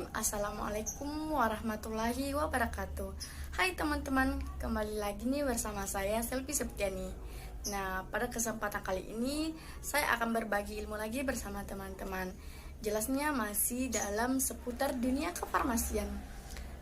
Bismillahirrahmanirrahim. Assalamualaikum warahmatullahi wabarakatuh. Hai teman-teman, kembali lagi nih bersama saya Selvi Septiani. Nah, pada kesempatan kali ini saya akan berbagi ilmu lagi bersama teman-teman. Jelasnya masih dalam seputar dunia kefarmasian.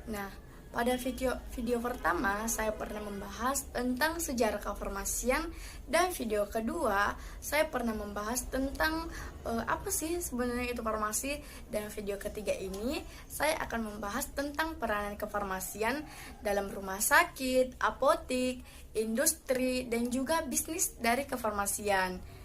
Nah, pada video pertama saya pernah membahas tentang sejarah kefarmasian, dan video kedua saya pernah membahas tentang apa sih sebenarnya itu farmasi, dan video ketiga ini saya akan membahas tentang peranan kefarmasian dalam rumah sakit, apotik, industri, dan juga bisnis dari kefarmasian.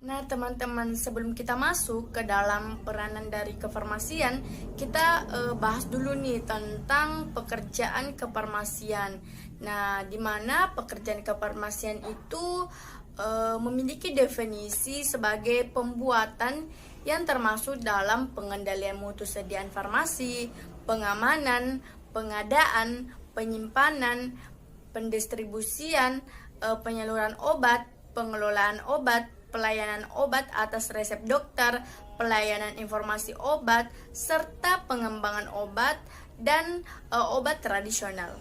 Nah teman-teman, sebelum kita masuk ke dalam peranan dari kefarmasian, kita bahas dulu nih tentang pekerjaan kefarmasian. Nah, di mana pekerjaan kefarmasian itu memiliki definisi sebagai pembuatan yang termasuk dalam pengendalian mutu sediaan farmasi, pengamanan, pengadaan, penyimpanan, pendistribusian, penyaluran obat, pengelolaan obat, pelayanan obat atas resep dokter, pelayanan informasi obat, serta pengembangan obat dan obat tradisional.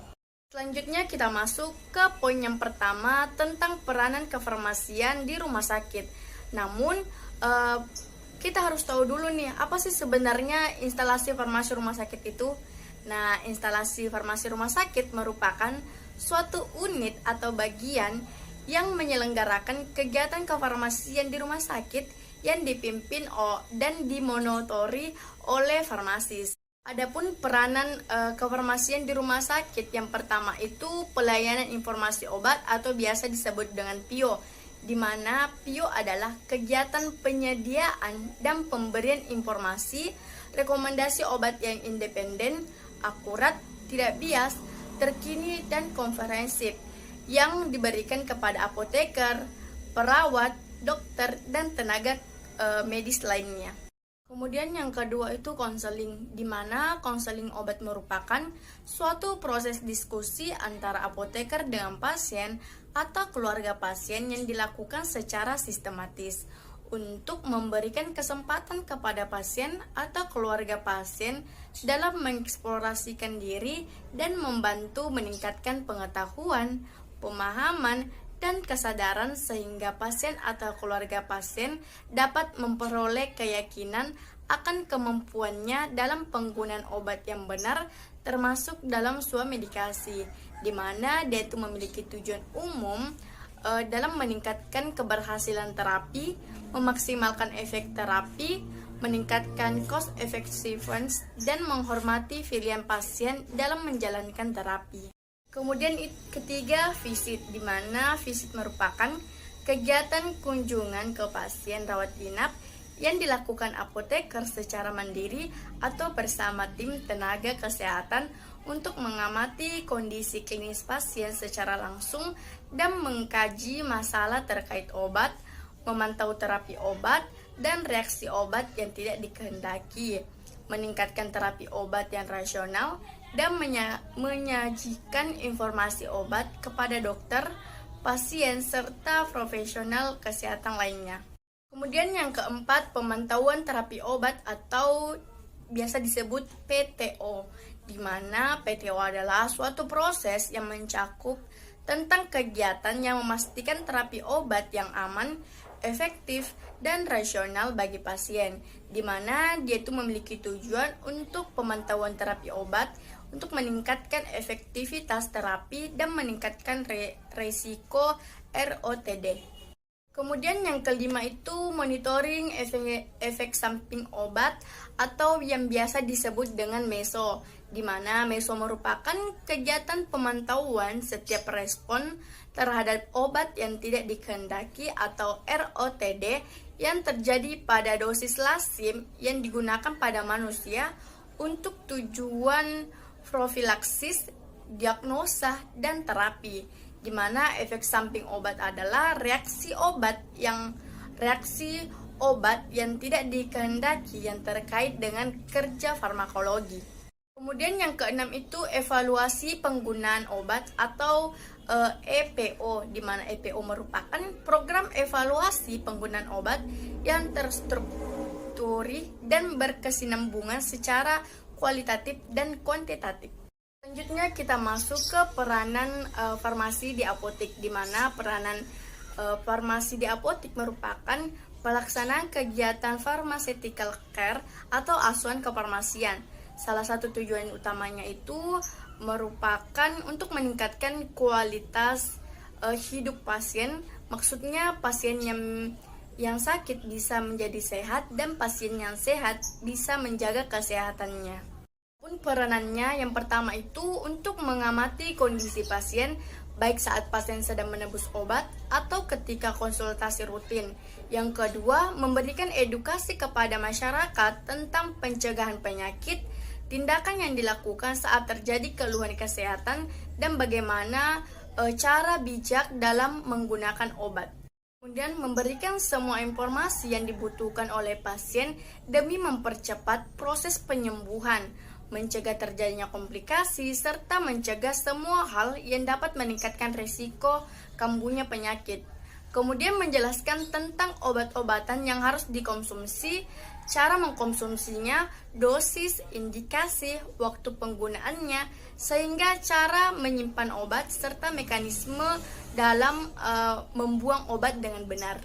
Selanjutnya kita masuk ke poin yang pertama tentang peranan kefarmasian di rumah sakit. Namun kita harus tahu dulu nih, apa sih sebenarnya instalasi farmasi rumah sakit itu? Nah, instalasi farmasi rumah sakit merupakan suatu unit atau bagian yang menyelenggarakan kegiatan kefarmasian di rumah sakit yang dipimpin dan dimonitori oleh farmasis. Adapun peranan kefarmasian di rumah sakit yang pertama itu pelayanan informasi obat atau biasa disebut dengan PIO, di mana PIO adalah kegiatan penyediaan dan pemberian informasi, rekomendasi obat yang independen, akurat, tidak bias, terkini, dan komprehensif yang diberikan kepada apoteker, perawat, dokter, dan tenaga medis lainnya. Kemudian yang kedua itu konseling, di mana konseling obat merupakan suatu proses diskusi antara apoteker dengan pasien atau keluarga pasien yang dilakukan secara sistematis untuk memberikan kesempatan kepada pasien atau keluarga pasien dalam mengeksplorasikan diri dan membantu meningkatkan pengetahuan, pemahaman, dan kesadaran sehingga pasien atau keluarga pasien dapat memperoleh keyakinan akan kemampuannya dalam penggunaan obat yang benar, termasuk dalam suatu medikasi, di mana dia itu memiliki tujuan umum dalam meningkatkan keberhasilan terapi, memaksimalkan efek terapi, meningkatkan cost effectiveness, dan menghormati pilihan pasien dalam menjalankan terapi. Kemudian ketiga, visit, di mana visit merupakan kegiatan kunjungan ke pasien rawat inap yang dilakukan apoteker secara mandiri atau bersama tim tenaga kesehatan untuk mengamati kondisi klinis pasien secara langsung dan mengkaji masalah terkait obat, memantau terapi obat, dan reaksi obat yang tidak dikehendaki, meningkatkan terapi obat yang rasional, dan menyajikan informasi obat kepada dokter, pasien, serta profesional kesehatan lainnya. Kemudian yang keempat, pemantauan terapi obat atau biasa disebut PTO, di mana PTO adalah suatu proses yang mencakup tentang kegiatan yang memastikan terapi obat yang aman, efektif, dan rasional bagi pasien, di mana dia itu memiliki tujuan untuk pemantauan terapi obat untuk meningkatkan efektivitas terapi dan meningkatkan resiko ROTD. Kemudian yang kelima itu monitoring efek samping obat atau yang biasa disebut dengan MESO, di mana MESO merupakan kegiatan pemantauan setiap respon terhadap obat yang tidak dikehendaki atau ROTD yang terjadi pada dosis lazim yang digunakan pada manusia untuk tujuan profilaksis, diagnosa, dan terapi, di mana efek samping obat adalah reaksi obat yang tidak dikehendaki yang terkait dengan kerja farmakologi. Kemudian yang keenam itu evaluasi penggunaan obat atau EPO, di mana EPO merupakan program evaluasi penggunaan obat yang terstruktur dan berkesinambungan secara kualitatif dan kuantitatif. Selanjutnya kita masuk ke peranan farmasi di apotek, di mana peranan farmasi di apotek merupakan pelaksanaan kegiatan pharmaceutical care atau asuhan kefarmasian. Salah satu tujuan utamanya itu merupakan untuk meningkatkan kualitas hidup pasien. Maksudnya pasien yang sakit bisa menjadi sehat dan pasien yang sehat bisa menjaga kesehatannya. Peranannya yang pertama itu untuk mengamati kondisi pasien baik saat pasien sedang menebus obat atau ketika konsultasi rutin. Yang kedua, memberikan edukasi kepada masyarakat tentang pencegahan penyakit, tindakan yang dilakukan saat terjadi keluhan kesehatan, dan bagaimana cara bijak dalam menggunakan obat. Kemudian memberikan semua informasi yang dibutuhkan oleh pasien demi mempercepat proses penyembuhan, mencegah terjadinya komplikasi, serta mencegah semua hal yang dapat meningkatkan risiko kambuhnya penyakit. Kemudian menjelaskan tentang obat-obatan yang harus dikonsumsi, cara mengkonsumsinya, dosis, indikasi, waktu penggunaannya, sehingga cara menyimpan obat, serta mekanisme dalam membuang obat dengan benar.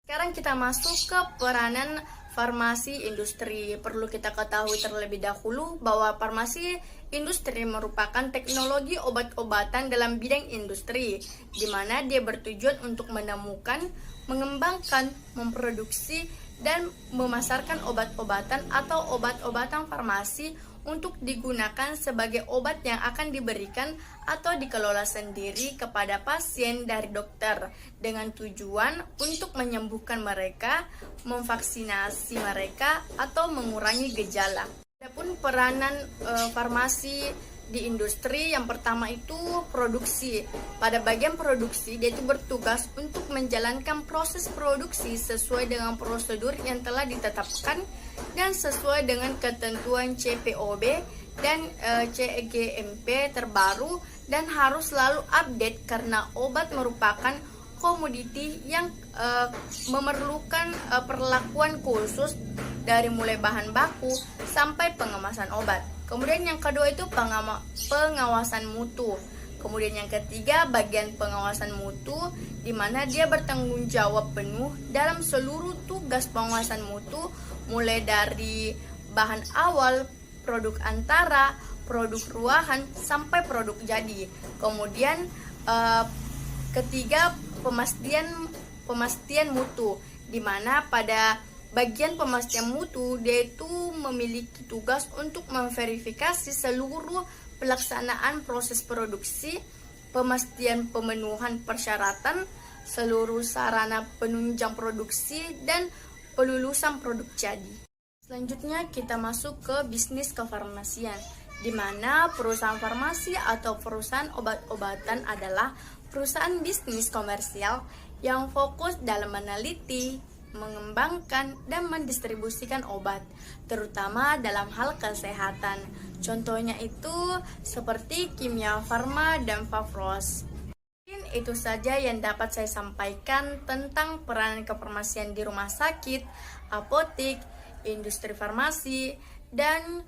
Sekarang kita masuk ke peranan farmasi industri. Perlu kita ketahui terlebih dahulu bahwa farmasi industri merupakan teknologi obat-obatan dalam bidang industri, di mana dia bertujuan untuk menemukan, mengembangkan, memproduksi, dan memasarkan obat-obatan atau obat-obatan farmasi untuk digunakan sebagai obat yang akan diberikan atau dikelola sendiri kepada pasien dari dokter dengan tujuan untuk menyembuhkan mereka, memvaksinasi mereka, atau mengurangi gejala. Adapun peranan farmasi di industri, yang pertama itu produksi. Pada bagian produksi, dia itu bertugas untuk menjalankan proses produksi sesuai dengan prosedur yang telah ditetapkan dan sesuai dengan ketentuan CPOB dan CGMP terbaru, dan harus selalu update karena obat merupakan komoditi yang memerlukan perlakuan khusus dari mulai bahan baku sampai pengemasan obat. Kemudian yang kedua itu pengawasan mutu. Kemudian yang ketiga, bagian pengawasan mutu, di mana dia bertanggung jawab penuh dalam seluruh tugas pengawasan mutu, mulai dari bahan awal, produk antara, produk ruahan, sampai produk jadi. Kemudian ketiga, pemastian mutu, di mana pada bagian pemastian mutu dia itu memiliki tugas untuk memverifikasi seluruh pelaksanaan proses produksi, pemastian pemenuhan persyaratan, seluruh sarana penunjang produksi, dan pelulusan produk jadi. Selanjutnya kita masuk ke bisnis kefarmasian, di mana perusahaan farmasi atau perusahaan obat-obatan adalah perusahaan bisnis komersial yang fokus dalam meneliti, mengembangkan, dan mendistribusikan obat, terutama dalam hal kesehatan. Contohnya itu seperti Kimia Farma dan Favros. Mungkin itu saja yang dapat saya sampaikan tentang peranan kefarmasian di rumah sakit, apotek, industri farmasi, dan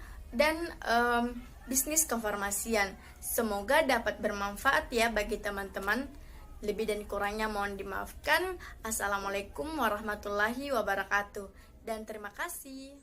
bisnis kefarmasian. Semoga dapat bermanfaat ya bagi teman-teman. Lebih dan kurangnya mohon dimaafkan. Assalamualaikum warahmatullahi wabarakatuh. Dan terima kasih.